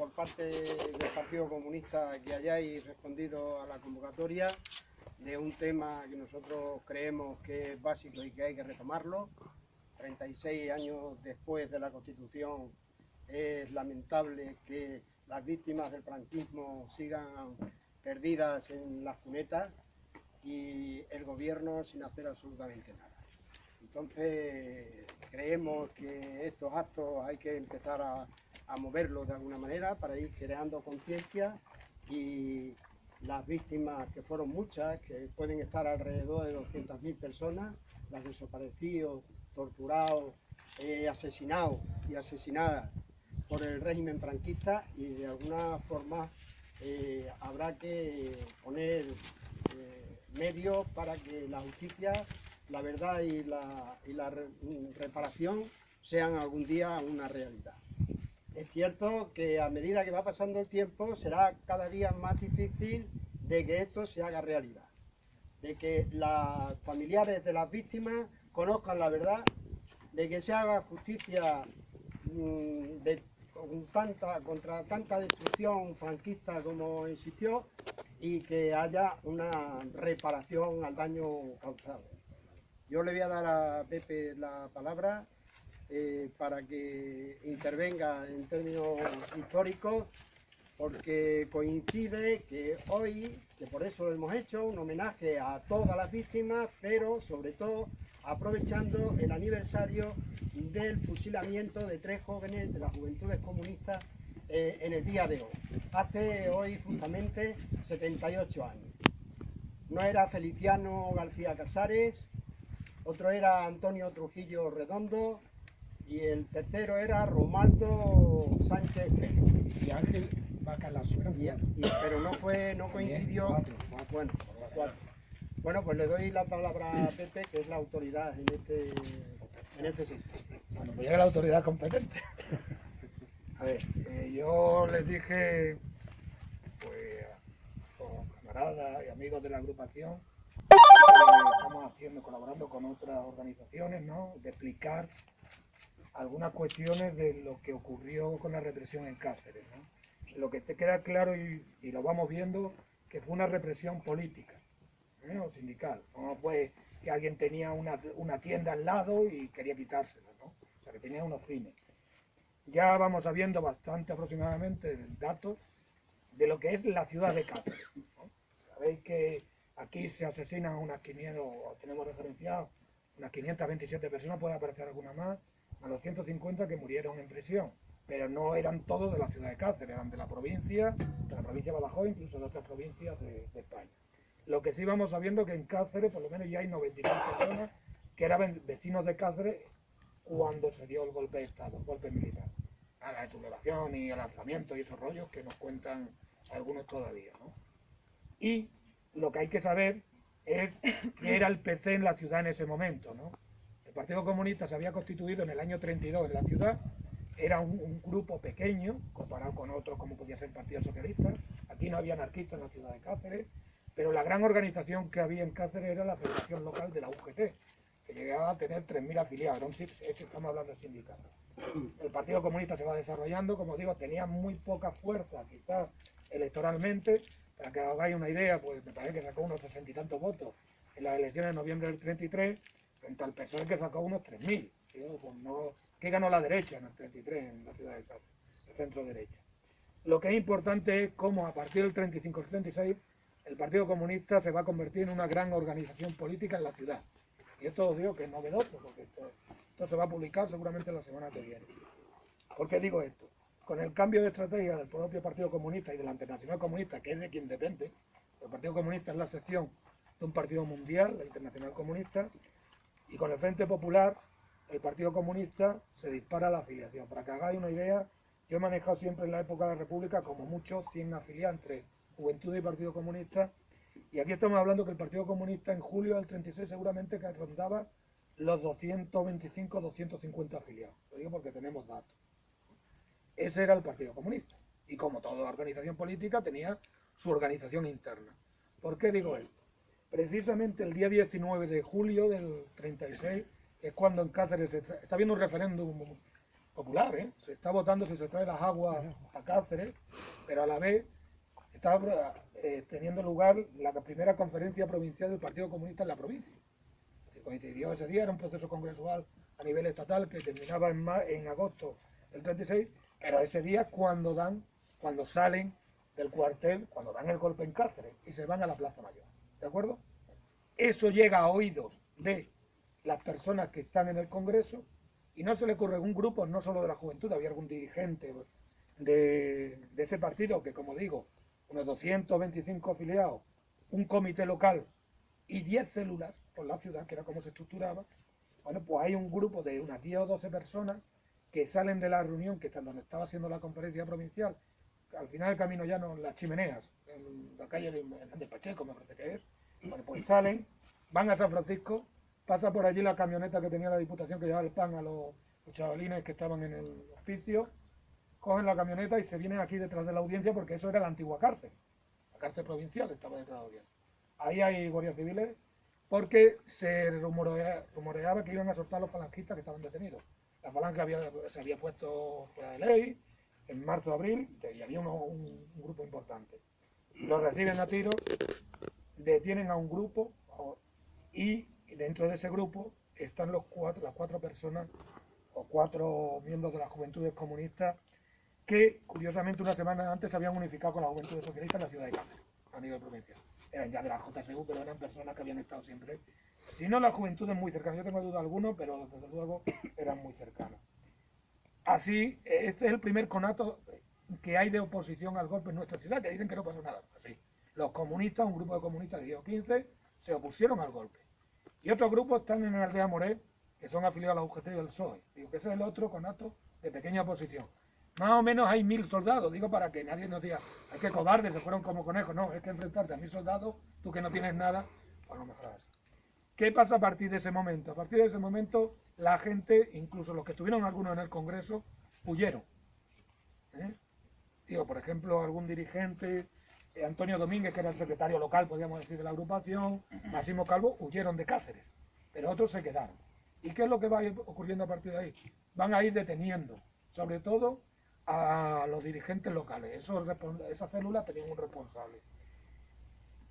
por parte del Partido Comunista que hayáis respondido a la convocatoria de un tema que nosotros creemos que es básico y que hay que retomarlo. 36 años después de la Constitución es lamentable que las víctimas del franquismo sigan perdidas en las cunetas y el gobierno sin hacer absolutamente nada. Entonces creemos que estos actos hay que empezar a moverlos de alguna manera para ir creando conciencia, y las víctimas, que fueron muchas, que pueden estar alrededor de 200.000 personas, las desaparecidos, torturados, asesinados y asesinadas por el régimen franquista, y de alguna forma habrá que poner medios para que la justicia, la verdad y la reparación sean algún día una realidad. Es cierto que a medida que va pasando el tiempo será cada día más difícil de que esto se haga realidad, de que los familiares de las víctimas conozcan la verdad, de que se haga justicia contra tanta destrucción franquista como existió, y que haya una reparación al daño causado. Yo le voy a dar a Pepe la palabra para que intervenga en términos históricos, porque coincide que hoy, que por eso lo hemos hecho, un homenaje a todas las víctimas, pero sobre todo aprovechando el aniversario del fusilamiento de 3 jóvenes de las Juventudes Comunistas en el día de hoy. Hace hoy justamente 78 años. No era Feliciano García Casares, otro era Antonio Trujillo Redondo, y el tercero era Romualdo Sánchez Pérez. Y Ángel Bacalasura. Pero no coincidió. Cuatro. Bueno, 4. Bueno, pues le doy la palabra a Pepe, que es la autoridad en este sitio. Bueno, pues llega la autoridad competente. A ver, yo les dije, pues, con camaradas y amigos de la agrupación, que estamos colaborando con otras organizaciones, ¿no?, de explicar algunas cuestiones de lo que ocurrió con la represión en Cáceres, ¿no? Lo que te queda claro, y lo vamos viendo, que fue una represión política, o sindical. No fue que alguien tenía una tienda al lado y quería quitársela, ¿no? O sea, que tenía unos fines. Ya vamos sabiendo bastante aproximadamente datos de lo que es la ciudad de Cáceres, ¿no? Sabéis que aquí se asesinan unas 500, tenemos referenciado unas 527 personas, puede aparecer alguna más, a los 150 que murieron en prisión, pero no eran todos de la ciudad de Cáceres, eran de la provincia de Badajoz, incluso de otras provincias de España. Lo que sí vamos sabiendo que en Cáceres por lo menos ya hay 96 personas que eran vecinos de Cáceres cuando se dio el golpe de Estado, el golpe militar. A la sublevación y el alzamiento y esos rollos que nos cuentan algunos todavía, ¿no? Y lo que hay que saber es qué era el PC en la ciudad en ese momento, ¿no? El Partido Comunista se había constituido en el año 32 en la ciudad, era un grupo pequeño comparado con otros como podía ser el Partido Socialista. Aquí no había anarquistas en la ciudad de Cáceres, pero la gran organización que había en Cáceres era la Federación Local de la UGT, que llegaba a tener 3.000 afiliados, estamos hablando de sindicatos. El Partido Comunista se va desarrollando, como digo, tenía muy poca fuerza quizás electoralmente. Para que os hagáis una idea, pues me parece que sacó unos 60 y tantos votos en las elecciones de noviembre del 33, frente al PSOE que sacó unos 3.000. Pues no, ¿qué ganó la derecha en el 33 en la ciudad de Cáceres? El centro derecha. Lo que es importante es cómo a partir del 35 y 36 el Partido Comunista se va a convertir en una gran organización política en la ciudad. Y esto os digo que es novedoso, porque esto se va a publicar seguramente la semana que viene. ¿Por qué digo esto? Con el cambio de estrategia del propio Partido Comunista y de la Internacional Comunista, que es de quien depende, el Partido Comunista es la sección de un partido mundial, la Internacional Comunista, y con el Frente Popular, el Partido Comunista se dispara la afiliación. Para que hagáis una idea, yo he manejado siempre en la época de la República como muchos 100 afiliados entre Juventud y Partido Comunista, y aquí estamos hablando que el Partido Comunista en julio del 36 seguramente que rondaba los 225, 250 afiliados. Lo digo porque tenemos datos. Ese era el Partido Comunista. Y como toda organización política tenía su organización interna. ¿Por qué digo esto? Precisamente el día 19 de julio del 36 es cuando en Cáceres está habiendo un referéndum popular, ¿eh? Se está votando si se trae las aguas a Cáceres, pero a la vez está teniendo lugar la primera conferencia provincial del Partido Comunista en la provincia. Coincidió ese día, era un proceso congresual a nivel estatal que terminaba en agosto del 36, pero ese día cuando salen del cuartel, cuando dan el golpe en Cáceres y se van a la Plaza Mayor, ¿de acuerdo? Eso llega a oídos de las personas que están en el Congreso y no se le ocurre un grupo, no solo de la juventud, había algún dirigente de ese partido que, como digo, unos 225 afiliados, un comité local y 10 células por la ciudad, que era como se estructuraba. Bueno, pues hay un grupo de unas 10 o 12 personas que salen de la reunión que está donde estaba haciendo la conferencia provincial, al final del Camino Llano, Las Chimeneas, en la calle de Pacheco, me parece que es. Bueno, pues salen, van a San Francisco, pasa por allí la camioneta que tenía la Diputación que llevaba el pan a los chavalines que estaban en el hospicio, cogen la camioneta y se vienen aquí detrás de la audiencia porque eso era la antigua cárcel. La cárcel provincial estaba detrás de la audiencia. Ahí hay guardias civiles porque se rumoreaba que iban a soltar a los falangistas que estaban detenidos. La falange se había puesto fuera de ley en marzo, abril, y había un grupo importante. Los reciben a tiros, detienen a un grupo y dentro de ese grupo están las cuatro personas o 4 miembros de las Juventudes Comunistas que, curiosamente, una semana antes se habían unificado con las Juventudes Socialistas en la ciudad de Cáceres, a nivel provincial. Eran ya de la JSU, pero eran personas que habían estado siempre, si no las juventudes muy cercanas, yo tengo duda alguno, pero desde luego eran muy cercanas. Así, este es el primer conato que hay de oposición al golpe en nuestra ciudad, que dicen que no pasó nada. Así, los comunistas, un grupo de comunistas de 10 o 15, se opusieron al golpe. Y otros grupos están en la aldea Moret, que son afiliados a la UGT y al PSOE. Digo que ese es el otro conato de pequeña oposición. Más o menos hay 1000 soldados, digo para que nadie nos diga, hay que cobardes, se fueron como conejos. No, es que enfrentarte a 1000 soldados, tú que no tienes nada, pues no mejoras. ¿Qué pasa a partir de ese momento? A partir de ese momento, la gente, incluso los que estuvieron algunos en el Congreso, huyeron. Digo, por ejemplo, algún dirigente, Antonio Domínguez, que era el secretario local, podríamos decir, de la agrupación, Máximo Calvo, huyeron de Cáceres, pero otros se quedaron. ¿Y qué es lo que va a ir ocurriendo a partir de ahí? Van a ir deteniendo, sobre todo, a los dirigentes locales. Esas células tenían un responsable.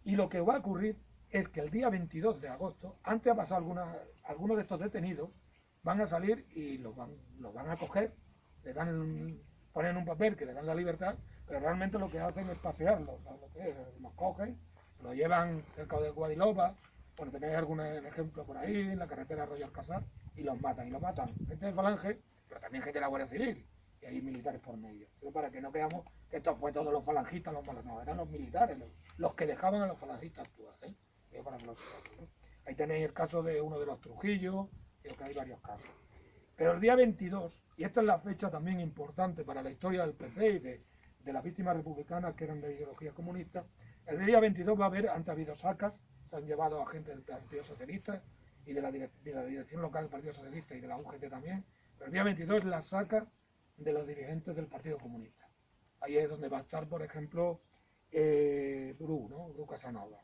Y lo que va a ocurrir es que el día 22 de agosto, antes ha pasado algunos de estos detenidos, van a salir y los van a coger, ponen un papel que le dan la libertad, pero realmente lo que hacen es pasearlos, ¿sabes lo que es? Los cogen, los llevan cerca de Guadiloba, bueno, tenéis algún ejemplo por ahí, en la carretera Arroyo Alcázar, y los matan gente de Falange, pero también gente de la Guardia Civil, y hay militares por medio. Pero para que no creamos que esto fue todos los falangistas, no, eran los militares, los que dejaban a los falangistas actuar, ¿eh? Para que ¿no? Ahí tenéis el caso de uno de los Trujillo, creo que hay varios casos. Pero el día 22, y esta es la fecha también importante para la historia del PC y de las víctimas republicanas que eran de ideología comunista, el día 22 va a haber, antes ha habido sacas, se han llevado a gente del Partido Socialista y de la dirección local del Partido Socialista y de la UGT también, pero el día 22 la saca de los dirigentes del Partido Comunista. Ahí es donde va a estar, por ejemplo, Bru Casanova.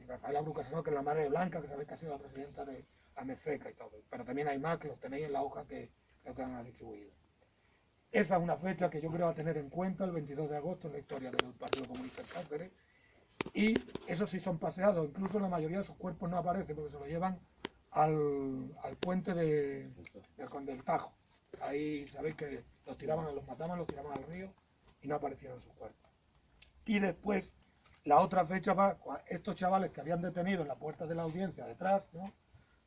Rafaela Bru Casanova, que es la madre de Blanca, que sabéis que ha sido la presidenta de AMEFECA y todo. Pero también hay más que los tenéis en la hoja que creo que han distribuido. Esa es una fecha que yo creo a tener en cuenta, el 22 de agosto, en la historia del Partido Comunista en Cáceres. Y esos sí son paseados, incluso la mayoría de sus cuerpos no aparecen porque se los llevan al puente del Tajo. Ahí sabéis que los mataban, los tiraban al río y no aparecieron sus cuerpos. Y después, la otra fecha va, estos chavales que habían detenido en la puerta de la audiencia detrás, ¿no?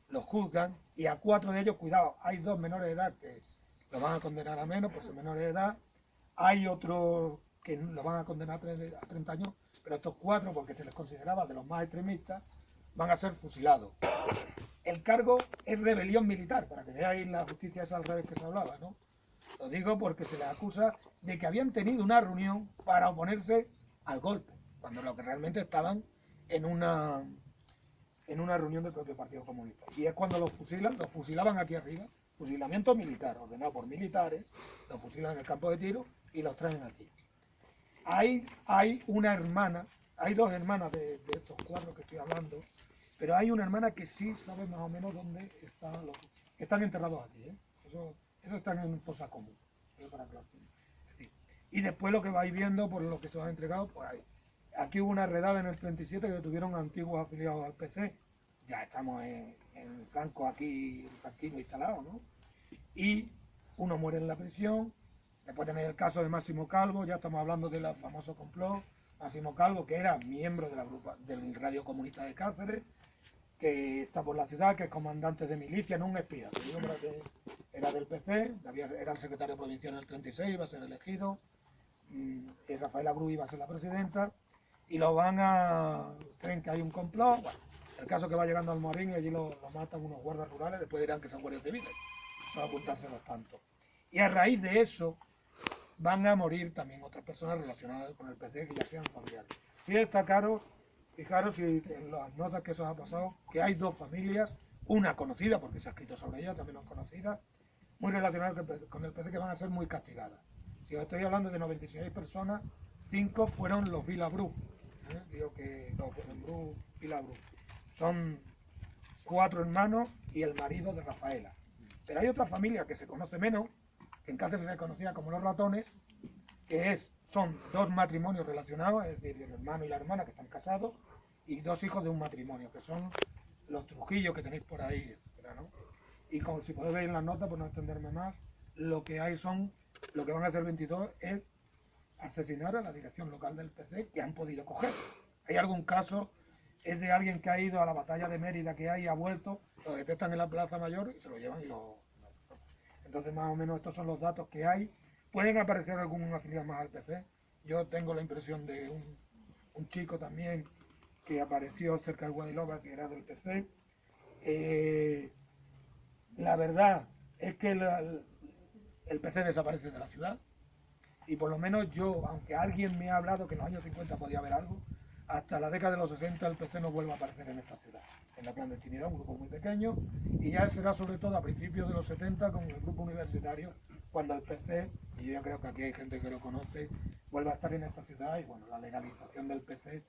Los juzgan y a 4 de ellos, cuidado, hay 2 menores de edad que los van a condenar a menos por ser menores de edad, hay otros que los van a condenar a 30 años, pero estos 4, porque se les consideraba de los más extremistas, van a ser fusilados. El cargo es rebelión militar, para que veáis la justicia esa al revés que se hablaba, ¿no? Lo digo porque se les acusa de que habían tenido una reunión para oponerse al golpe, cuando lo que realmente estaban en una reunión del propio Partido Comunista. Y es cuando los fusilaban aquí arriba, fusilamiento militar, ordenado por militares, los fusilan en el campo de tiro y los traen aquí. Hay una hermana, hay 2 hermanas de estos 4 que estoy hablando, pero hay una hermana que sí sabe más o menos dónde están enterrados aquí, ¿eh? Eso Eso están en fosa común. Para que lo entiendan. Es decir, y después lo que vais viendo, por lo que se os ha entregado, pues ahí. Aquí hubo una redada en el 37 que detuvieron a antiguos afiliados al PC. Ya estamos en Franco aquí, el franquismo instalado, ¿no? Y uno muere en la prisión. Después tenéis el caso de Máximo Calvo, ya estamos hablando del famoso complot. Máximo Calvo, que era miembro de la del Radio Comunista de Cáceres, que está por la ciudad, que es comandante de milicia, no un espía, era del PC, era el secretario provincial en el 36, iba a ser elegido, y Rafaela Bru iba a ser la presidenta, y creen que hay un complot. Bueno, el caso que va llegando al Morín y allí lo matan unos guardas rurales, después dirán que son guardias civiles, eso va a apuntárselos tanto. Y a raíz de eso van a morir también otras personas relacionadas con el PC que ya sean familiares. Sí está claro, fijaros en las notas que eso ha pasado, que hay dos familias, una conocida, porque se ha escrito sobre ella, también no conocida, muy relacionadas con el PC, que van a ser muy castigadas. Si os estoy hablando de 96 personas, 5 fueron los Vilabru, digo que los Bru, Vilabru. Son 4 hermanos y el marido de Rafaela. Pero hay otra familia que se conoce menos, que en Cáceres se conocía como los ratones, que son 2 matrimonios relacionados, es decir, el hermano y la hermana que están casados, y 2 hijos de un matrimonio, que son los Trujillos que tenéis por ahí, etcétera, ¿no? Y como si podéis ver en las notas, por no extenderme más, lo que van a hacer 22 es asesinar a la dirección local del PC, que han podido coger. Hay algún caso, es de alguien que ha ido a la batalla de Mérida, que ha vuelto, lo detectan en la Plaza Mayor y se lo llevan Entonces, más o menos, estos son los datos que hay. Pueden aparecer algún afiliado más al PC. Yo tengo la impresión de un chico también que apareció cerca de Guadalajara, que era del PC. La verdad es que el PC desaparece de la ciudad. Y por lo menos yo, aunque alguien me ha hablado que en los años 50 podía haber algo, hasta la década de los 60 el PC no vuelve a aparecer en esta ciudad. En la clandestinidad, un grupo muy pequeño, y ya será sobre todo a principios de los 70 con el grupo universitario, cuando el PC, y yo creo que aquí hay gente que lo conoce, vuelve a estar en esta ciudad. Y bueno, la legalización del PC,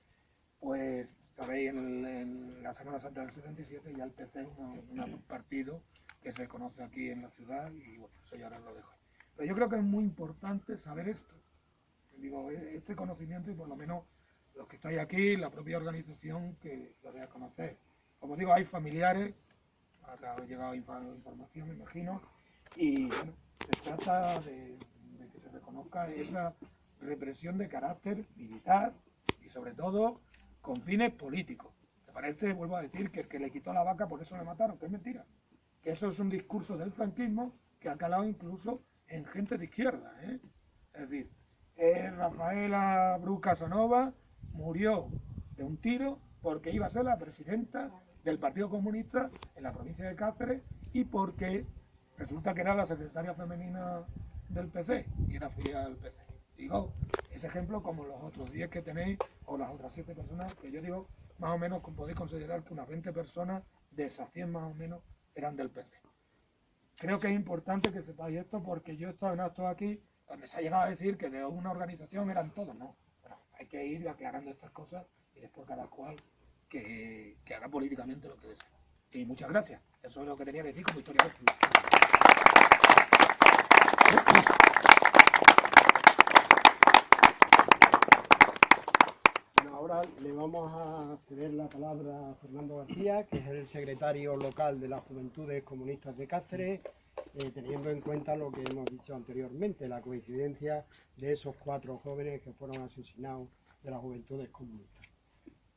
pues sabéis, en la Semana Santa del 77 ya el PC es un partido que se conoce aquí en la ciudad, y bueno, eso ya ahora lo dejo. Pero yo creo que es muy importante saber esto, digo, este conocimiento, y por lo menos los que estáis aquí, la propia organización, que lo dé a conocer. Como digo, hay familiares, acá ha llegado información, me imagino, y bueno, se trata de que se reconozca esa represión de carácter militar y sobre todo con fines políticos. ¿Te parece? Vuelvo a decir que el que le quitó la vaca por eso le mataron, que es mentira. Que eso es un discurso del franquismo que ha calado incluso en gente de izquierda, ¿eh? Es decir, Rafaela Bru Casanova murió de un tiro porque iba a ser la presidenta del Partido Comunista en la provincia de Cáceres, y porque resulta que era la secretaria femenina del PC y era afiliada al PC. Digo, ese ejemplo como los otros 10 que tenéis, o las otras 7 personas, que yo digo, más o menos podéis considerar que unas 20 personas de esas 100 más o menos eran del PC. Creo que es importante que sepáis esto, porque yo he estado en actos aquí donde se ha llegado a decir que de una organización eran todos, ¿no? Bueno, hay que ir aclarando estas cosas y después cada cual que haga políticamente lo que desea. Y muchas gracias. Eso es lo que tenía que decir como historiador. Bueno, ahora le vamos a ceder la palabra a Fernando García, que es el secretario local de las Juventudes Comunistas de Cáceres, teniendo en cuenta lo que hemos dicho anteriormente, la coincidencia de esos 4 jóvenes que fueron asesinados de las Juventudes Comunistas.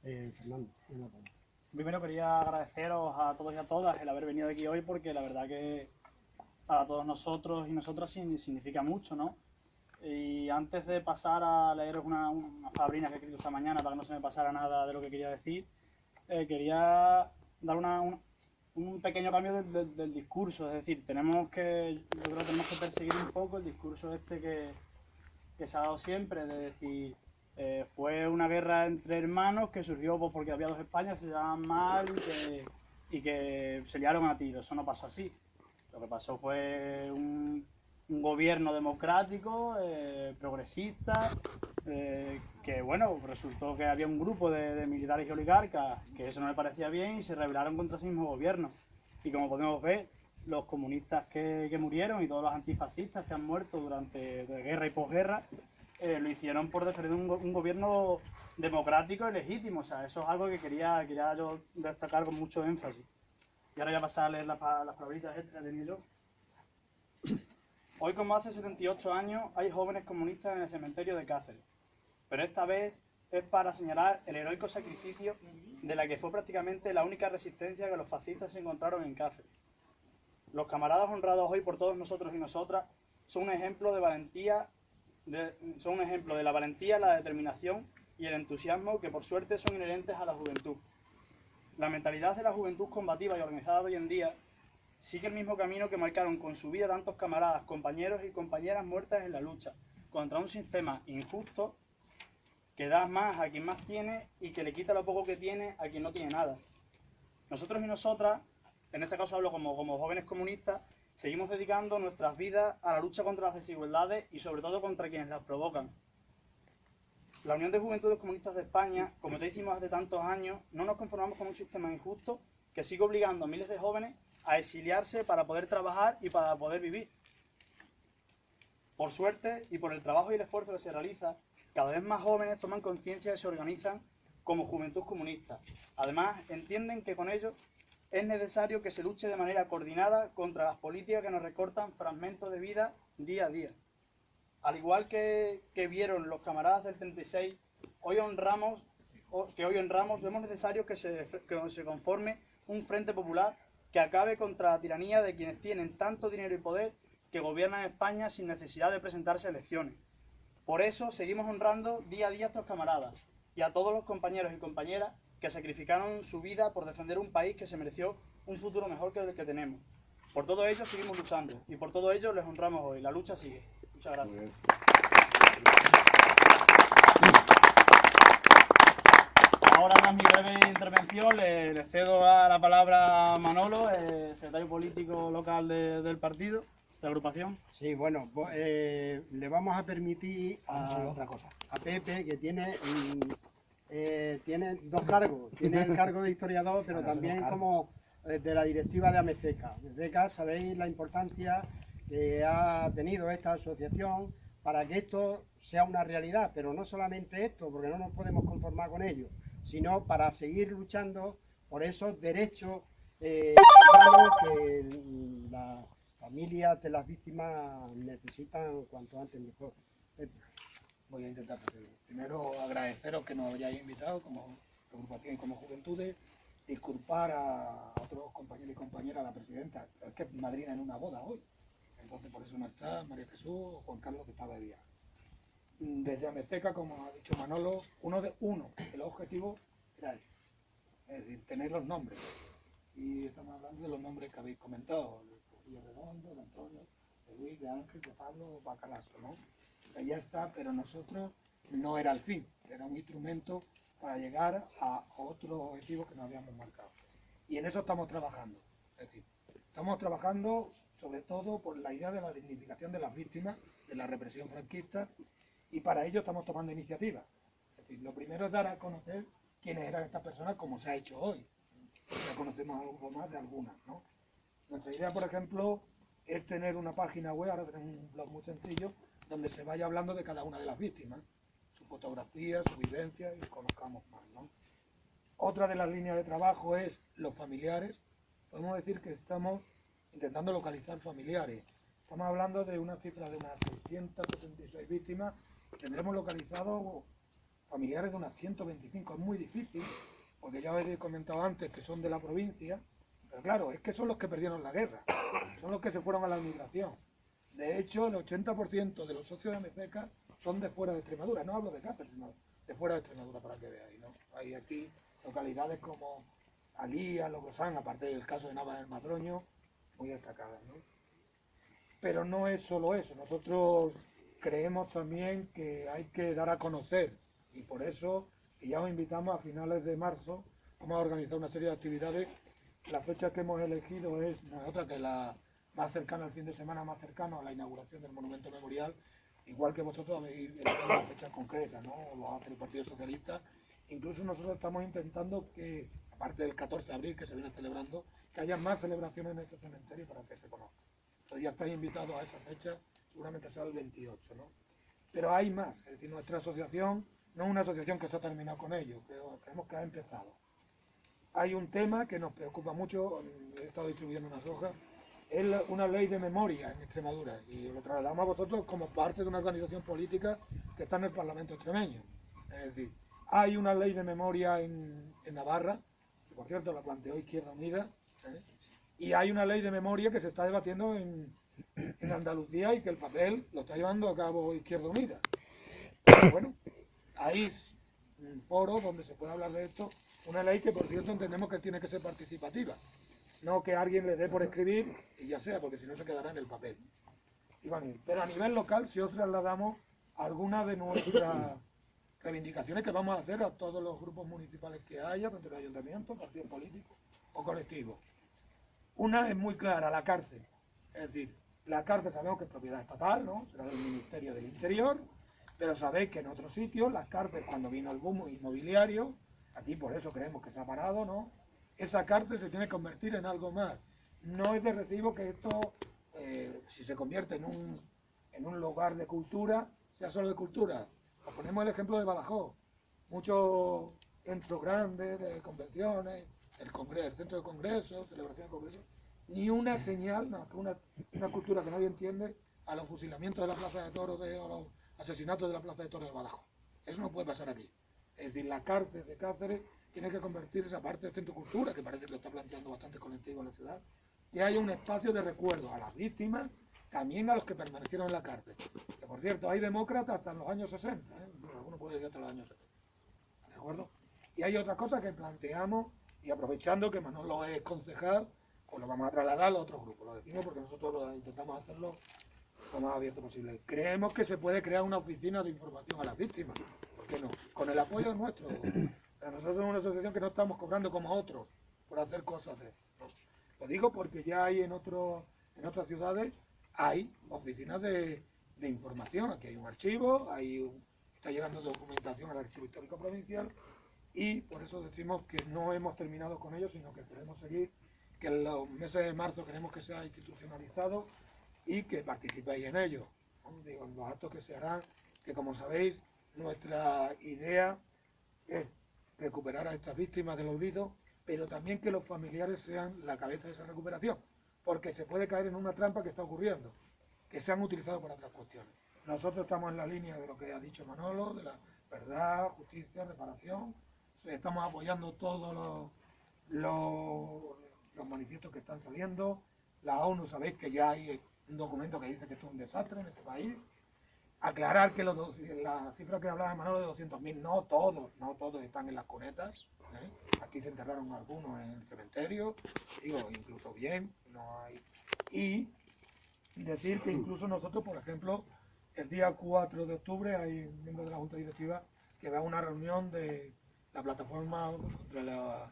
Fernando, una palabra. Primero quería agradeceros a todos y a todas el haber venido aquí hoy, porque la verdad que para todos nosotros y nosotras significa mucho, ¿no? Y antes de pasar a leeros unas palabrinas que he escrito esta mañana para que no se me pasara nada de lo que quería decir, quería dar un pequeño cambio del discurso. Es decir, yo creo que tenemos que perseguir un poco el discurso este que se ha dado siempre, de decir, fue una guerra entre hermanos que surgió pues, porque había 2 Españas, se llevaban mal y que se liaron a tiros. Eso no pasó así. Lo que pasó fue un gobierno democrático, progresista, que bueno, resultó que había un grupo de militares y oligarcas que eso no les parecía bien y se rebelaron contra ese mismo gobierno. Y como podemos ver, los comunistas que murieron y todos los antifascistas que han muerto durante de guerra y posguerra, lo hicieron por defender un gobierno democrático y legítimo. O sea, eso es algo que quería yo destacar con mucho énfasis. Y ahora ya pasar a leer las palabritas extras que tenía yo. Hoy, como hace 78 años, hay jóvenes comunistas en el cementerio de Cáceres. Pero esta vez es para señalar el heroico sacrificio de la que fue prácticamente la única resistencia que los fascistas se encontraron en Cáceres. Los camaradas honrados hoy por todos nosotros y nosotras son un ejemplo de valentía, son un ejemplo de la valentía, la determinación y el entusiasmo que por suerte son inherentes a la juventud. La mentalidad de la juventud combativa y organizada de hoy en día sigue el mismo camino que marcaron con su vida tantos camaradas, compañeros y compañeras muertas en la lucha contra un sistema injusto que da más a quien más tiene y que le quita lo poco que tiene a quien no tiene nada. Nosotros y nosotras, en este caso hablo como jóvenes comunistas, seguimos dedicando nuestras vidas a la lucha contra las desigualdades y sobre todo contra quienes las provocan. La Unión de Juventudes Comunistas de España, como ya hicimos hace tantos años, no nos conformamos con un sistema injusto que sigue obligando a miles de jóvenes a exiliarse para poder trabajar y para poder vivir. Por suerte y por el trabajo y el esfuerzo que se realiza, cada vez más jóvenes toman conciencia y se organizan como Juventud Comunista. Además, entienden que con ello es necesario que se luche de manera coordinada contra las políticas que nos recortan fragmentos de vida día a día. Al igual que vieron los camaradas del 36, hoy honramos, vemos necesario que se conforme un frente popular que acabe contra la tiranía de quienes tienen tanto dinero y poder que gobiernan España sin necesidad de presentarse a elecciones. Por eso seguimos honrando día a día a estos camaradas y a todos los compañeros y compañeras que sacrificaron su vida por defender un país que se mereció un futuro mejor que el que tenemos. Por todo ello seguimos luchando y por todo ello les honramos hoy. La lucha sigue. Muchas gracias. Ahora, más mi breve intervención, le cedo la palabra a Manolo, secretario político local del partido, de la agrupación. Sí, bueno, le vamos a permitir a Pepe, que tiene dos cargos. Tiene el cargo de historiador, pero también como de la directiva de Amezeca. Amezeca, sabéis la importancia que ha tenido esta asociación para que esto sea una realidad, pero no solamente esto, porque no nos podemos conformar con ello, sino para seguir luchando por esos derechos humanos que las familias de las víctimas necesitan cuanto antes mejor. Voy a intentar hacerlo. Primero, agradeceros que nos hayáis invitado como agrupación y como juventudes, disculpar a otros compañeros y compañeras, a la presidenta, es que es madrina en una boda hoy, entonces por eso no está María Jesús o Juan Carlos, que estaba de viaje. Desde Amezeca, como ha dicho Manolo, el objetivo era ese, es decir, tener los nombres. Y estamos hablando de los nombres que habéis comentado, de Trujillo Redondo, de Antonio, de Luis, de Ángel, de Pablo, Bacalazo, ¿no? O sea, ya está, pero nosotros no era el fin, era un instrumento para llegar a otros objetivos que nos habíamos marcado. Y en eso estamos trabajando. Es decir, estamos trabajando sobre todo por la idea de la dignificación de las víctimas de la represión franquista, y para ello estamos tomando iniciativas. Es decir, lo primero es dar a conocer quiénes eran estas personas, como se ha hecho hoy. Ya conocemos algo más de algunas, ¿no? Nuestra idea, por ejemplo, es tener una página web, ahora tenemos un blog muy sencillo, donde se vaya hablando de cada una de las víctimas, su fotografía, su vivencia, y conozcamos más, ¿no? Otra de las líneas de trabajo es los familiares. Podemos decir que estamos intentando localizar familiares. Estamos hablando de una cifra de unas 676 víctimas. Tendremos localizados familiares de unas 125. Es muy difícil, porque ya os he comentado antes que son de la provincia, pero claro, es que son los que perdieron la guerra, son los que se fueron a la emigración. De hecho, el 80% de los socios de Amezeca son de fuera de Extremadura. No hablo de Cáceres, sino de fuera de Extremadura, para que veáis, ¿no? Hay aquí localidades como Alía, Logrosán, aparte del caso de Navas del Madroño, muy destacadas, ¿no? Pero no es solo eso, nosotros creemos también que hay que dar a conocer, y por eso, y ya os invitamos a finales de marzo, vamos a organizar una serie de actividades. La fecha que hemos elegido no es otra que la más cercana, el fin de semana más cercano a la inauguración del Monumento Memorial, igual que vosotros habéis elegido la fecha concreta, ¿no? Lo hace el Partido Socialista. Incluso nosotros estamos intentando que, aparte del 14 de abril que se viene celebrando, que haya más celebraciones en este cementerio para que se conozca. Entonces ya estáis invitados a esa fecha, seguramente será el 28, ¿no? Pero hay más, es decir, nuestra asociación no es una asociación que se ha terminado con ello, creemos que ha empezado. Hay un tema que nos preocupa mucho, he estado distribuyendo unas hojas, es una ley de memoria en Extremadura y lo trasladamos a vosotros como parte de una organización política que está en el Parlamento extremeño. Es decir, hay una ley de memoria en Navarra, que por cierto la planteó Izquierda Unida, y hay una ley de memoria que se está debatiendo en Andalucía y que el papel lo está llevando a cabo Izquierda Unida. Pero bueno, hay un foro donde se puede hablar de esto, una ley que por cierto entendemos que tiene que ser participativa, no que alguien le dé por escribir y ya sea, porque si no se quedará en el papel. Y bueno, pero a nivel local si os trasladamos algunas de nuestras reivindicaciones que vamos a hacer a todos los grupos municipales que haya, dentro del ayuntamiento, partidos políticos o colectivos. Una es muy clara, la cárcel. Es decir, la cárcel sabemos que es propiedad estatal, ¿no? Será del Ministerio del Interior, pero sabéis que en otros sitios, las cárceles, cuando vino el boom inmobiliario, aquí por eso creemos que se ha parado, ¿no? Esa cárcel se tiene que convertir en algo más. No es de recibo que esto, si se convierte en un lugar de cultura, sea solo de cultura. Os ponemos el ejemplo de Badajoz. Muchos centros grandes de convenciones, el centro de congresos, celebración de congresos, ni una señal, no, una cultura que nadie entiende, a los fusilamientos de la Plaza de Toros o los asesinatos de la Plaza de Toros de Badajoz. Eso no puede pasar aquí. Es decir, la cárcel de Cáceres tiene que convertirse, aparte del centro de cultura, que parece que lo está planteando bastante colectivo en la ciudad, que haya un espacio de recuerdo a las víctimas, también a los que permanecieron en la cárcel. Que por cierto, hay demócratas hasta en los años 60, algunos pueden llegar hasta los años 70. ¿De acuerdo? Y hay otra cosa que planteamos, y aprovechando que Manolo es concejal, pues lo vamos a trasladar a los otros grupos. Lo decimos porque nosotros intentamos hacerlo lo más abierto posible. Creemos que se puede crear una oficina de información a las víctimas. ¿Por qué no? Con el apoyo nuestro. Nosotros somos una asociación que no estamos cobrando como otros por hacer cosas de esto. Lo digo porque ya hay en otras ciudades hay oficinas de información. Aquí hay un archivo, está llegando documentación al Archivo Histórico Provincial y por eso decimos que no hemos terminado con ello, sino que queremos seguir, que en los meses de marzo queremos que sea institucionalizado y que participéis en ello. Digo, en los actos que se harán, que como sabéis, nuestra idea es recuperar a estas víctimas del olvido, pero también que los familiares sean la cabeza de esa recuperación, porque se puede caer en una trampa que está ocurriendo, que se han utilizado para otras cuestiones. Nosotros estamos en la línea de lo que ha dicho Manolo, de la verdad, justicia, reparación. Estamos apoyando todos los manifiestos que están saliendo. La ONU, sabéis que ya hay un documento que dice que esto es un desastre en este país. Aclarar que la cifra que hablaba Manolo de 200.000, no todos están en las cunetas. Aquí se enterraron algunos en el cementerio, digo, incluso bien, no hay. Y decir que incluso nosotros, por ejemplo, el día 4 de octubre hay un miembro de la Junta Directiva que va a una reunión de la plataforma contra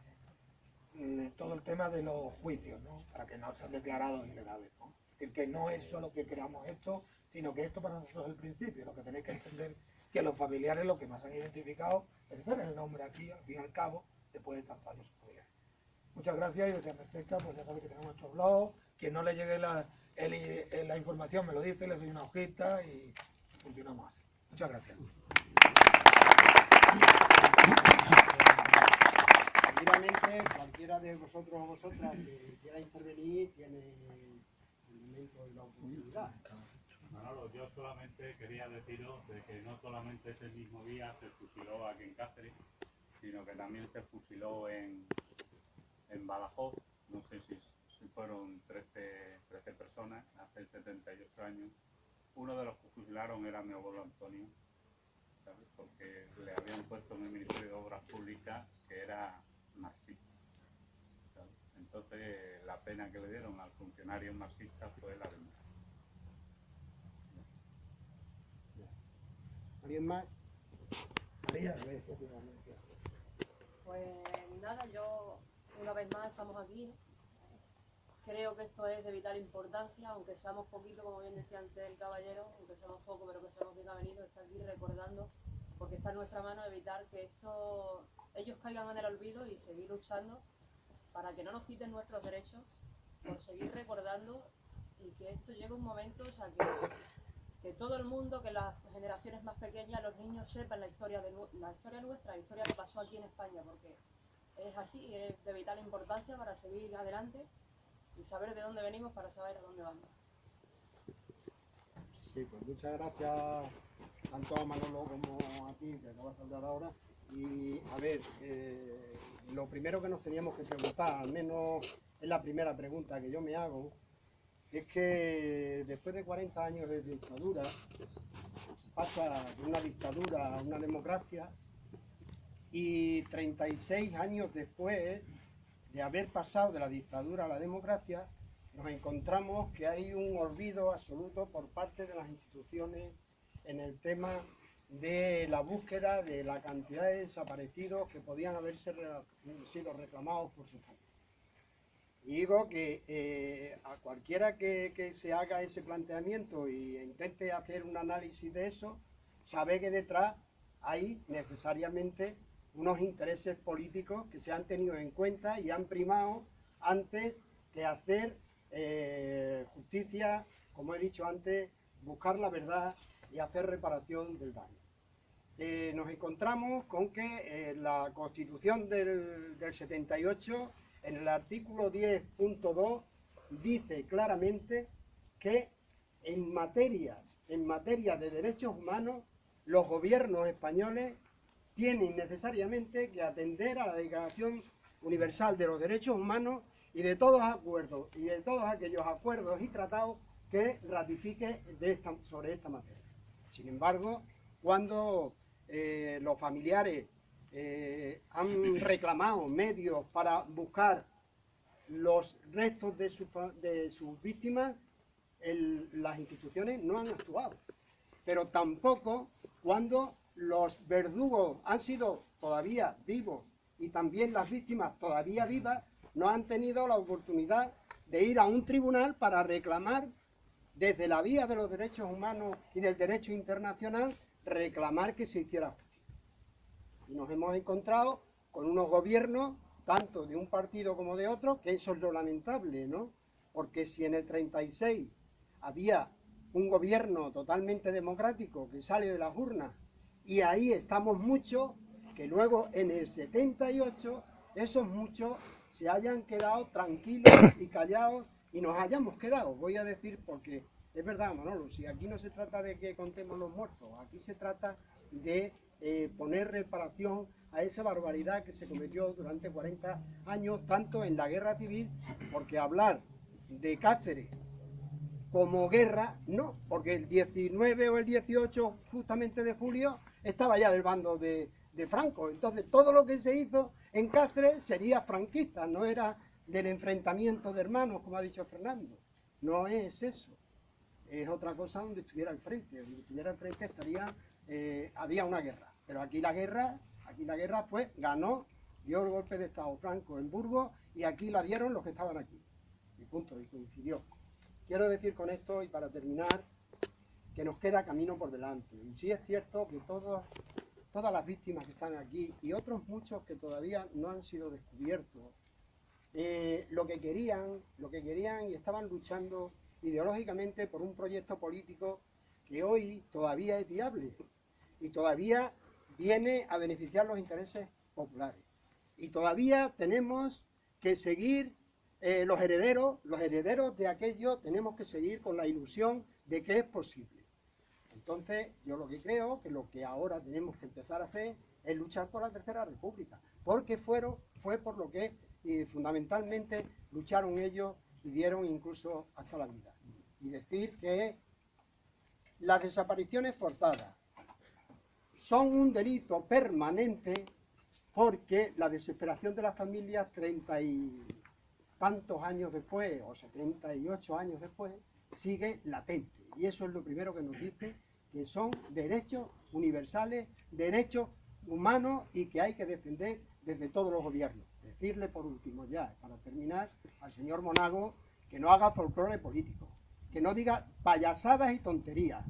todo el tema de los juicios, ¿no? Para que no sean declarados ilegales, ¿no? Es decir, que no es solo que creamos esto, sino que esto para nosotros es el principio. Lo que tenéis que entender que los familiares lo que más han identificado es ver el nombre aquí, al fin y al cabo, después de tantos años familiares. Muchas gracias y desde Mestezca, pues ya sabéis que tenemos nuestro blog. Quien no le llegue la información me lo dice, les doy una hojita y funcionamos así. Muchas gracias. Seguidamente, cualquiera de vosotros o vosotras que quiera intervenir tiene el momento y la oportunidad. Manolo, yo solamente quería deciros de que no solamente ese mismo día se fusiló aquí en Cáceres, sino que también se fusiló en Badajoz, no sé si fueron 13 personas, hace 78 años. Uno de los que fusilaron era mi abuelo Antonio, ¿sabes? Porque le habían puesto en el Ministerio de Obras Públicas que era marxista, ¿sabes? Entonces la pena que le dieron al funcionario marxista fue la de muerte. ¿Alguien más? María, Pues nada, yo una vez más estamos aquí, ¿no? Creo que esto es de vital importancia, aunque seamos poquito, como bien decía antes el caballero, aunque seamos poco, pero que seamos bien avenidos, estar aquí recordando porque está en nuestra mano evitar que ellos caigan en el olvido y seguir luchando para que no nos quiten nuestros derechos, por seguir recordando y que esto llegue un momento, o sea, que todo el mundo, que las generaciones más pequeñas, los niños sepan la historia nuestra, la historia que pasó aquí en España, porque es así, es de vital importancia para seguir adelante y saber de dónde venimos para saber a dónde vamos. Sí, pues muchas gracias tanto a Manolo como a ti, que acabas de hablar ahora. Y a ver, lo primero que nos teníamos que preguntar, al menos es la primera pregunta que yo me hago, es que después de 40 años de dictadura, pasa de una dictadura a una democracia, y 36 años después de haber pasado de la dictadura a la democracia, nos encontramos que hay un olvido absoluto por parte de las instituciones en el tema de la búsqueda de la cantidad de desaparecidos que podían haber sido reclamados por su familia. Y digo que a cualquiera que se haga ese planteamiento e intente hacer un análisis de eso, sabe que detrás hay necesariamente unos intereses políticos que se han tenido en cuenta y han primado antes que hacer justicia, como he dicho antes, buscar la verdad y hacer reparación del daño. Nos encontramos con que la Constitución del 78, en el artículo 10.2, dice claramente que en materia de derechos humanos, los gobiernos españoles tienen necesariamente que atender a la Declaración Universal de los Derechos Humanos y de todos aquellos acuerdos y tratados que ratifique sobre esta materia. Sin embargo, cuando los familiares han reclamado medios para buscar los restos de sus víctimas, las instituciones no han actuado. Pero tampoco cuando los verdugos han sido todavía vivos y también las víctimas todavía vivas, no han tenido la oportunidad de ir a un tribunal para reclamar desde la vía de los derechos humanos y del derecho internacional, reclamar que se hiciera justicia. Y nos hemos encontrado con unos gobiernos, tanto de un partido como de otro, que eso es lo lamentable, ¿no? Porque si en el 36 había un gobierno totalmente democrático que sale de las urnas, y ahí estamos muchos, que luego en el 78 esos muchos se hayan quedado tranquilos y callados y nos hayamos quedado. Voy a decir porque es verdad, Manolo, si aquí no se trata de que contemos los muertos, aquí se trata de poner reparación a esa barbaridad que se cometió durante 40 años, tanto en la guerra civil, porque hablar de Cáceres como guerra, no, porque el 19 o el 18 justamente de julio estaba ya del bando de Franco. Entonces todo lo que se hizo en Cáceres sería franquista, no era del enfrentamiento de hermanos, como ha dicho Fernando. No es eso, es otra cosa donde estuviera al frente. Donde estuviera al frente había una guerra, pero aquí la guerra ganó, dio el golpe de Estado Franco en Burgos y aquí la dieron los que estaban aquí. Y punto, y coincidió. Quiero decir con esto, y para terminar, que nos queda camino por delante. Y sí es cierto que todas las víctimas que están aquí y otros muchos que todavía no han sido descubiertos, lo que querían y estaban luchando ideológicamente por un proyecto político que hoy todavía es viable y todavía viene a beneficiar los intereses populares. Y todavía tenemos que seguir, los herederos de aquello, tenemos que seguir con la ilusión de que es posible. Entonces, yo lo que creo que lo que ahora tenemos que empezar a hacer es luchar por la Tercera República, porque fue por lo que fundamentalmente lucharon ellos y dieron incluso hasta la vida. Y decir que las desapariciones forzadas son un delito permanente porque la desesperación de las familias 30 y tantos años después, o 78 años después, sigue latente. Y eso es lo primero que nos dice que son derechos universales, derechos humanos y que hay que defender desde todos los gobiernos. Decirle por último ya, para terminar, al señor Monago que no haga folclore político, que no diga payasadas y tonterías,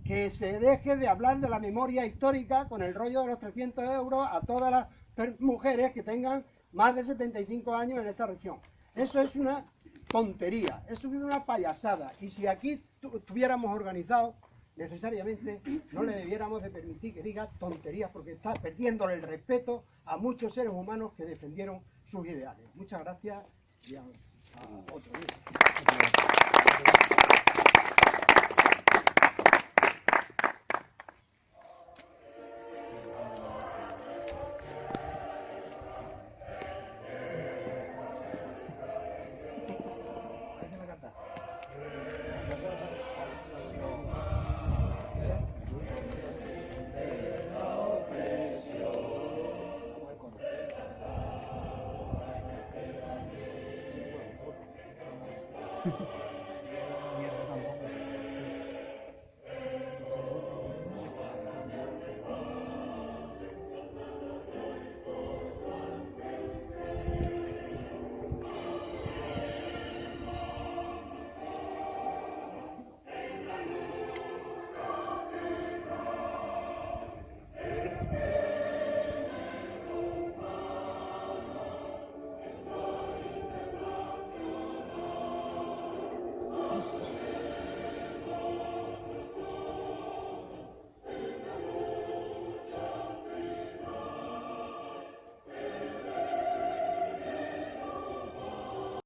que se deje de hablar de la memoria histórica con el rollo de los 300 euros a todas las mujeres que tengan más de 75 años en esta región. Eso es una tontería, eso es una payasada. Y si aquí estuviéramos organizados, necesariamente no le debiéramos de permitir que diga tonterías, porque está perdiendo el respeto a muchos seres humanos que defendieron sus ideales. Muchas gracias y a otro día.